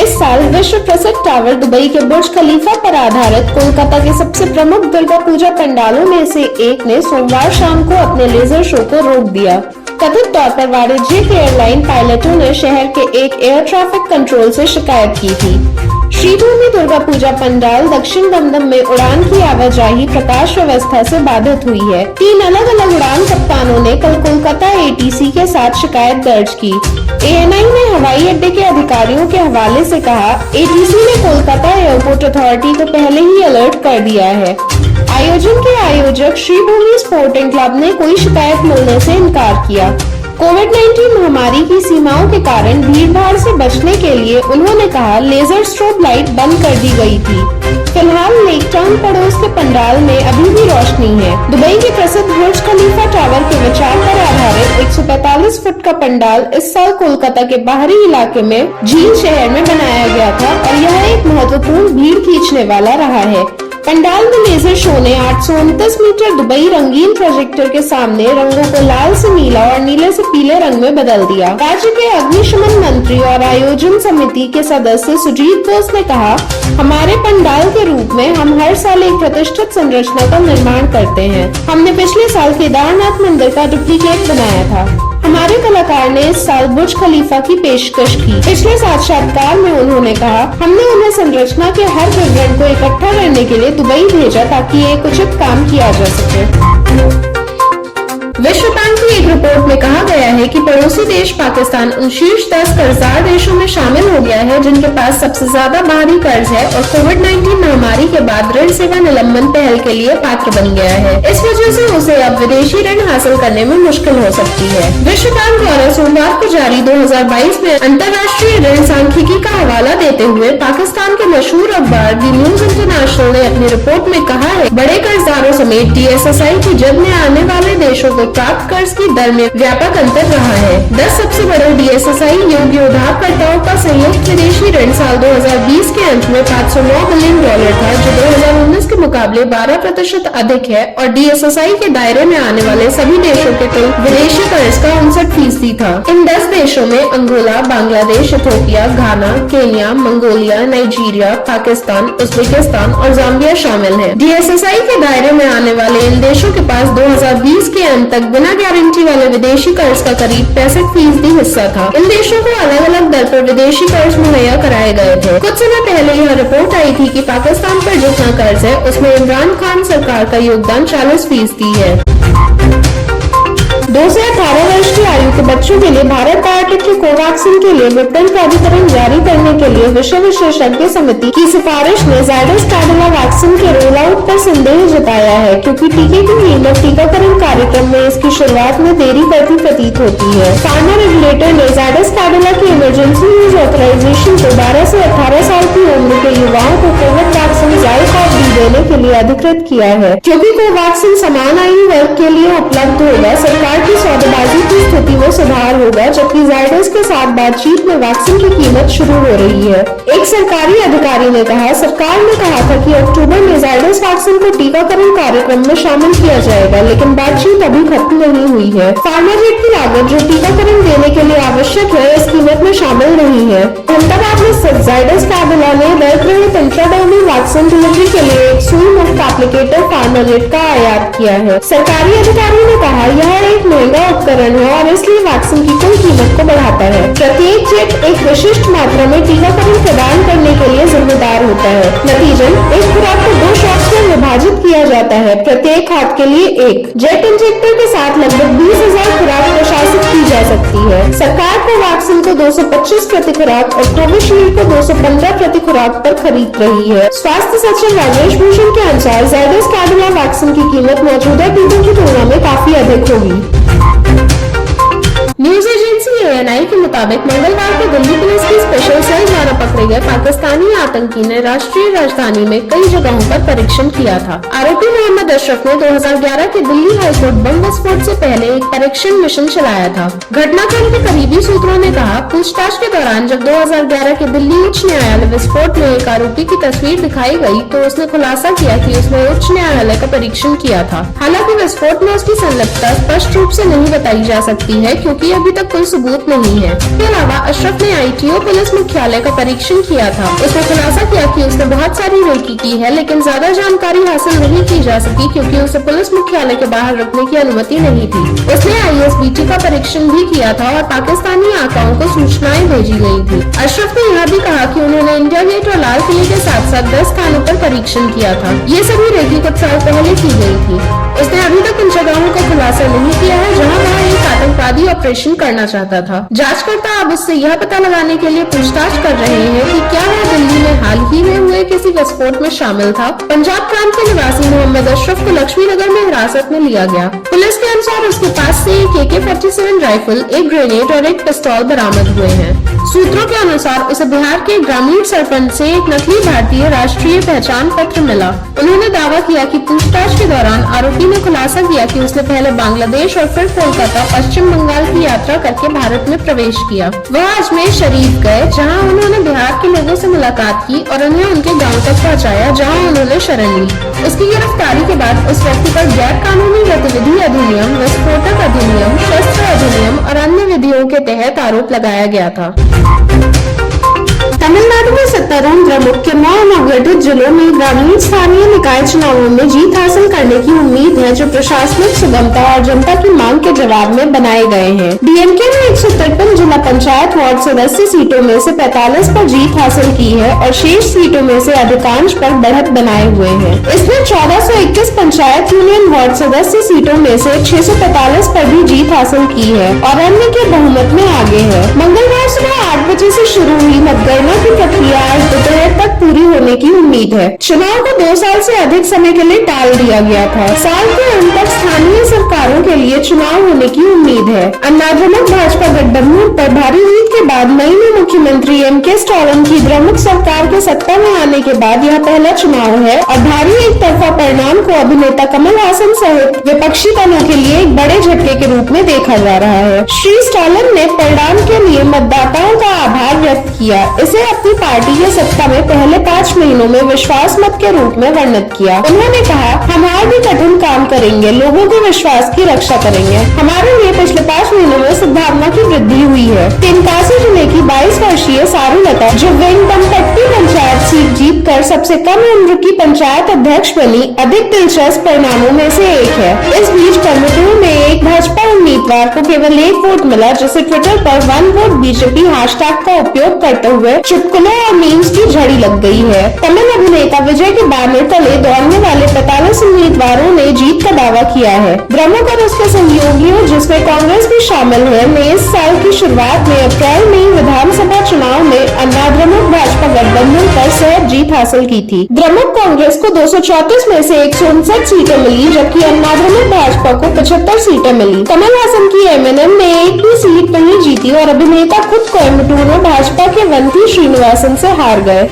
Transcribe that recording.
इस साल विश्व प्रसिद्ध टावर दुबई के बुर्ज खलीफा पर आधारित कोलकाता के सबसे प्रमुख दुर्गा पूजा पंडालों में से एक ने सोमवार शाम को अपने लेजर शो को रोक दिया। कथित तौर पर वाणिज्यिक एयरलाइन पायलटों ने शहर के एक एयर ट्रैफिक कंट्रोल से शिकायत की थी। श्रीभूमि दुर्गा पूजा पंडाल दक्षिण दमदम में उड़ान की आवाजाही प्रकाश व्यवस्था से बाधित हुई है। 3 अलग अलग उड़ान कप्तानों ने कल कोलकाता एटीसी के साथ शिकायत दर्ज की। एएनआई ने हवाई अड्डे के अधिकारियों के हवाले से कहा, एटीसी ने कोलकाता एयरपोर्ट अथॉरिटी को पहले ही अलर्ट कर दिया है। आयोजन के आयोजक श्रीभूमि स्पोर्टिंग क्लब ने कोई शिकायत मिलने से इनकार किया। कोविड-19 महामारी की सीमाओं के कारण भीड़-भाड़ से बचने के लिए उन्होंने कहा, लेजर स्ट्रोब लाइट बंद कर दी गई थी। फिलहाल लेक टाउन पड़ोस के पंडाल में अभी भी रोशनी है। दुबई के प्रसिद्ध बुर्ज खलीफा टावर के विचार पर आधारित 145 फुट का पंडाल इस साल कोलकाता के बाहरी इलाके में झील शहर में बनाया गया था और यह एक महत्वपूर्ण भीड़ खींचने वाला रहा है। पंडाल में लेजर शो ने 829 मीटर दुबई रंगीन प्रोजेक्टर के सामने रंगों को लाल से नीला और नीले से पीले रंग में बदल दिया। राज्य के अग्निशमन मंत्री और आयोजन समिति के सदस्य सुजीत बोस ने कहा, हमारे पंडाल के रूप में हम हर साल एक प्रतिष्ठित संरचना का निर्माण करते हैं। हमने पिछले साल केदारनाथ मंदिर का डुप्लीकेट बनाया था। हमारे कलाकार ने इस साल बुर्ज खलीफा की पेशकश की। पिछले साक्षात्कार में उन्होंने कहा, हमने उन्हें संरचना के हर विवरण को इकट्ठा करने के लिए दुबई भेजा ताकि एक उचित काम किया जा सके। विश्व बैंक की एक रिपोर्ट में कहा गया है कि पड़ोसी देश पाकिस्तान उन शीर्ष 10 कर्जदार देशों में शामिल हो गया है जिनके पास सबसे ज्यादा बाहरी कर्ज है और कोविड-19 महामारी के बाद ऋण सेवा निलंबन पहल के लिए पात्र बन गया है। इस वजह से उसे अब विदेशी ऋण हासिल करने में मुश्किल हो सकती है। विश्व बैंक द्वारा सोमवार को जारी 2022 में अंतर्राष्ट्रीय ऋण सांख्यिकी का हवाला देते हुए पाकिस्तान के मशहूर अखबार दी न्यूज इंटरनेशनल ने अपनी रिपोर्ट में कहा है, बड़े कर्जदारों समेत DSSI की जद में आने वाले देशों को प्राप्त कर्ज की दर में व्यापक अंतर रहा है। 10 सबसे बड़े DSSI योग्य उधारकर्ताओं का संयुक्त विदेशी ऋण साल 2020 के अंत में $509 बिलियन था, जो 2019 के मुकाबले 12% अधिक है और DSSI के दायरे में आने वाले सभी देशों के कुल विदेशी कर्ज का 59% था। इन 10 देशों में Angola, Bangladesh, Ethiopia, Ghana, Kenya, Mongolia, Nigeria, Pakistan, Uzbekistan और जाम्बिया शामिल है। DSSI के दायरे में आने वाले इन देशों के पास 2020 के अंत तक बिना गारंटी वाले विदेशी कर्ज का करीब 65% हिस्सा था। इन देशों को अलग अलग दर पर विदेशी कर्ज मुहैया कराए गए थे। कुछ समय पहले यह रिपोर्ट आई थी कि पाकिस्तान पर जितना कर्ज है उसमें इमरान खान सरकार का योगदान 40% है। 2 से 18 वर्ष की आयु के बच्चों के लिए भारत बायोटेक के कोवैक्सीन के लिए विपणन प्राधिकरण जारी करने के लिए विश्व विशेषज्ञ समिति की सिफारिश ने जायडस कैडिला वैक्सीन के रोल आउट पर संदेह जताया है, क्योंकि टीके की कीमत टीकाकरण कार्यक्रम में इसकी शुरुआत में देरी करती प्रतीत होती है। फार्मा रेगुलेटर ने जायडस कैडिला की इमरजेंसी यूज ऑथराइजेशन को 12 से 18 साल की उम्र के युवाओं को कोविड वैक्सीन ज़ाइकोव-डी देने के लिए अधिकृत किया है। क्योंकि कोवैक्सीन समान आयु वर्ग के लिए उपलब्ध होगा, सरकार की सौदेबाजी की स्थिति में सुधार होगा, जबकि जायडस के साथ बातचीत में वैक्सीन की कीमत शुरू हो रही है। एक सरकारी अधिकारी ने कहा, सरकार ने कहा था कि अक्टूबर में जायडस वैक्सीन को टीकाकरण कार्यक्रम में शामिल किया जाएगा, लेकिन बातचीत अभी खत्म नहीं हुई है। फार्माजेट की लागत जो टीकाकरण देने के लिए आवश्यक है, इस कीमत में शामिल नहीं है। अहमदाबाद में स्थित जायडस कैडिला ने दर्द रहित इंट्राडर्मल वैक्सीन डिलीवरी के लिए एक सुई मुक्त एप्लीकेटर फार्माजेट का आयात किया है। सरकारी अधिकारी ने कहा, यह एक महंगा उपकरण है और इसलिए वैक्सीन की कुल कीमत को बढ़ाता है। प्रत्येक जेट एक विशिष्ट मात्रा में टीकाकरण प्रदान करने के लिए जिम्मेदार होता है। नतीजन एक खुराक को 2 शॉट्स में विभाजित किया जाता है, प्रत्येक हाथ के लिए एक। जेट इंजेक्टर के साथ लगभग 20,000 खुराक प्रशासित की जा सकती है। सरकार को वैक्सीन को 225 प्रति खुराक और कोविशील्ड को 215 प्रति खुराक पर खरीद रही है। स्वास्थ्य सचिव राजेश भूषण के अनुसार जायडस कैडिला वैक्सीन की कीमत मौजूदा टीकों की तुलना में काफी अधिक होगी। न्यूज एजेंसी ANI के मुताबिक मंगलवार को दिल्ली पुलिस की स्पेशल सेल द्वारा पकड़े गए पाकिस्तानी आतंकी ने राष्ट्रीय राजधानी में कई जगहों पर परीक्षण किया था। आरोपी मोहम्मद अशरफ ने 2011 के दिल्ली हाईकोर्ट बम विस्फोट से पहले एक परीक्षण मिशन चलाया था। घटनाक्रम के करीबी सूत्रों ने कहा, पूछताछ के दौरान जब 2011 के दिल्ली उच्च न्यायालय विस्फोट में एक आरोपी की तस्वीर दिखाई गई, तो उसने खुलासा किया कि उसने उच्च न्यायालय का परीक्षण किया था। हालांकि विस्फोट में उसकी संलिप्तता स्पष्ट रूप से नहीं बताई जा सकती है, क्योंकि अभी तक कोई सबूत नहीं है। इसके अलावा अशरफ ने ITO पुलिस मुख्यालय का परीक्षण किया था। उसने खुलासा किया कि उसने बहुत सारी रेकी की है, लेकिन ज्यादा जानकारी हासिल नहीं की जा सकी क्योंकि उसे पुलिस मुख्यालय के बाहर रुकने की अनुमति नहीं थी। उसने ISBT का परीक्षण भी किया था और पाकिस्तानी आकाओं को सूचनाएं भेजी गई थी। अशरफ ने यह भी कहा कि उन्होंने इंडिया गेट और लाल किले के साथ साथ 10 स्थानों पर परीक्षण किया था। ये सभी रेकी कुछ साल पहले की गई थी। उसने अभी तक उन जगहों का खुलासा नहीं किया है जहां वह एक आतंकवादी ऑपरेशन करना चाहता था। जांचकर्ता अब उससे यह पता लगाने के लिए पूछताछ कर रहे हैं कि क्या वह दिल्ली में हाल ही में हुए किसी विस्फोट में शामिल था। पंजाब प्रांत के निवासी मोहम्मद अशरफ को लक्ष्मी नगर में हिरासत में लिया गया। पुलिस के अनुसार उसके पास से एक AK-47 राइफल, एक ग्रेनेड और एक पिस्तौल बरामद हुए हैं। सूत्रों के अनुसार उसे बिहार के ग्रामीण सरपंच से एक नकली भारतीय राष्ट्रीय पहचान पत्र मिला। उन्होंने दावा किया कि पूछताछ के दौरान आरोपी ने खुलासा किया कि उसने पहले बांग्लादेश और फिर कोलकाता, पश्चिम बंगाल की यात्रा करके भारत में प्रवेश किया। वह अजमेर शरीफ गए जहां उन्होंने बिहार के लोगों से मुलाकात की और उन्हें उनके गांव तक पहुंचाया जहां उन्होंने शरण ली। उसकी गिरफ्तारी के बाद उस व्यक्ति पर गैर कानूनी गतिविधि अधिनियम, विस्फोटक अधिनियम, शस्त्र अधिनियम और अन्य विधियों के तहत आरोप लगाया गया था। तमिलनाडु में सत्तारूढ़ द्रमुक के 9 नवगठित जिलों में ग्रामीण स्थानीय निकाय चुनावों में जीत हासिल करने की उम्मीद है, जो प्रशासनिक सुगमता और जनता की मांग के जवाब में बनाए गए हैं। DMK ने 153 जिला पंचायत वार्ड सदस्य सीटों में से 45 पर जीत हासिल की है और शेष सीटों में से अधिकांश पर बढ़त बनाए हुए हैं। इसने 1421 पंचायत यूनियन वार्ड सदस्य सीटों में से 645 पर भी जीत हासिल की है और अन्य के बहुमत में आगे है। मंगलवार सुबह 8 बजे से शुरू हुई मतगणना की प्रक्रिया आज दोपहर तक पूरी होने की उम्मीद है। चुनाव को 2 साल से अधिक समय के लिए टाल दिया गया था। साल के अंत तक स्थानीय सरकारों के लिए चुनाव होने की उम्मीद है। अन्नाद्रमुक भाजपा गठबंधन पर भारी जीत के बाद मई में मुख्यमंत्री MK स्टालिन की द्रमुक सरकार के सत्ता में आने के बाद यह पहला चुनाव है और भारी एक तरफा परिणाम को अभिनेता कमल हासन सहित विपक्षी दलों के लिए एक बड़े झटके के रूप में देखा जा रहा है। श्री स्टालिन ने परिणाम के लिए मतदाताओं का आभार व्यक्त किया। इसे अपनी पार्टी के सत्ता में पहले 5 महीनों में विश्वास मत के रूप में वर्णित किया। उन्होंने कहा, हम और भी कठिन काम करेंगे, लोगों के विश्वास की रक्षा करेंगे। हमारे लिए पिछले 5 महीनों में सद्भावना की वृद्धि हुई है। तेनकासी जिले की 22 वर्षीय सारूलता, जो वेंकटपट्टी पंचायत सीट जीत कर सबसे कम उम्र की पंचायत अध्यक्ष बनी, अधिक दिलचस्प परिणामों में से एक है। इस बीच कोयम्बटूर में एक भाजपा उम्मीदवार को केवल 1 वोट मिला, जिसे ट्विटर पर 1 वोट BJP हैशटैग का उपयोग करते हुए चुटकुले और मीम्स की झड़ी लग गई है। तमिल अभिनेता विजय के बैनर तले दौड़ने वाले 45 उम्मीदवारों ने जीत का दावा किया है। द्रमुक और उसके सहयोगियों, जिसमें कांग्रेस भी शामिल है, ने इस साल की शुरुआत में अप्रैल में विधानसभा चुनाव में अन्नाद्रमुक भाजपा गठबंधन पर सहज जीत हासिल की थी। द्रमुक कांग्रेस को 234 में से 159 सीटें मिली, जबकि अन्नाद्रमुक भाजपा को 75 सीटें मिली। कमल हासन की MNM ने एक भी सीट नहीं जीती और अभिनेता खुद कोयम्बटूर में भाजपा के वंती श्रीनिवासन से हार गए।